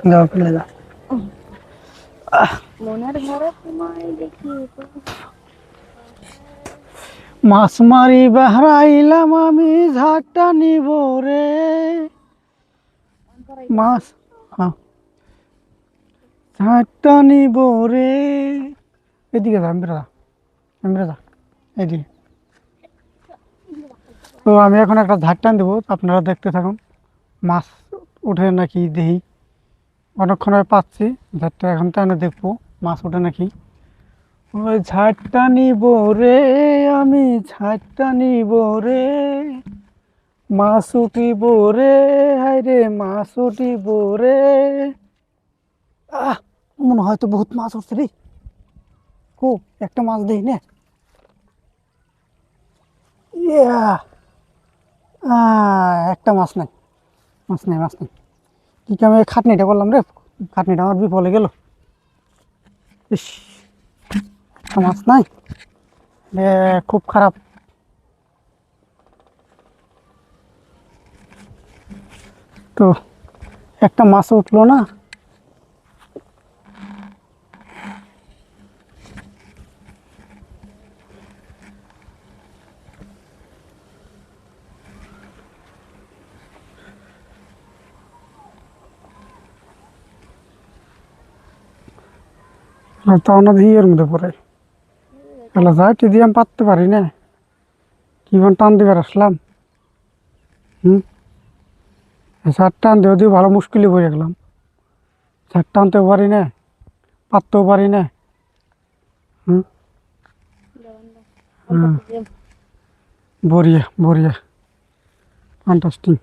যাও ফেলে যাও। মনের ঘরে তোমায় দেখি মাছ মারি বাহরাইলাম আমি ঝাঁকটা নিব রে। মাছ হ্যাঁ, ঝাঁকটা নিব রে। এদিকে যা, এমরা যা, এমরা যা, এদিকে। তো আমি এখন একটা ঝাঁক টান দেবো, আপনারা দেখতে থাকুন। মাছ উঠে নাকি দেখি, অনেকক্ষণ আমি পাচ্ছি। ঝাঁকটা এখন টানে দেখবো মাছ ওঠে নাকি। ওই ঝাঁকটা নিব রে, আমি ঝাঁকটা নিব রে। মাছ উঠিব রে, হায় রে মাছ উঠিব রে। আহ, মনে হয় তো বহুত মাছ উঠছে রে। খুব একটা মাছ দেই না। ইয়া, একটা মাছ নাই, মাছ নাই, মাছ নাই। কি কামে খাটনিটা করলাম রে, খাটনিটা আমার বিফলে গেল। ইস, একটা মাছ নাই, এ খুব খারাপ। তো একটা মাছ উঠলো না। তাও না দিয়ে এর মধ্যে পড়ে তাহলে যাইতে দিয়ে আমি পাততে পারি না। কি টান দিবার আসলাম। হুম, ষাট টান দিয়ে দিয়ে ভালো মুশকিলে পড়ে গেলাম। ষাট টানতেও পারি না, পাততেও পারি না। হুম, হ্যাঁ, বড়িয়া বড়িয়া, ফ্যান্টাস্টিক।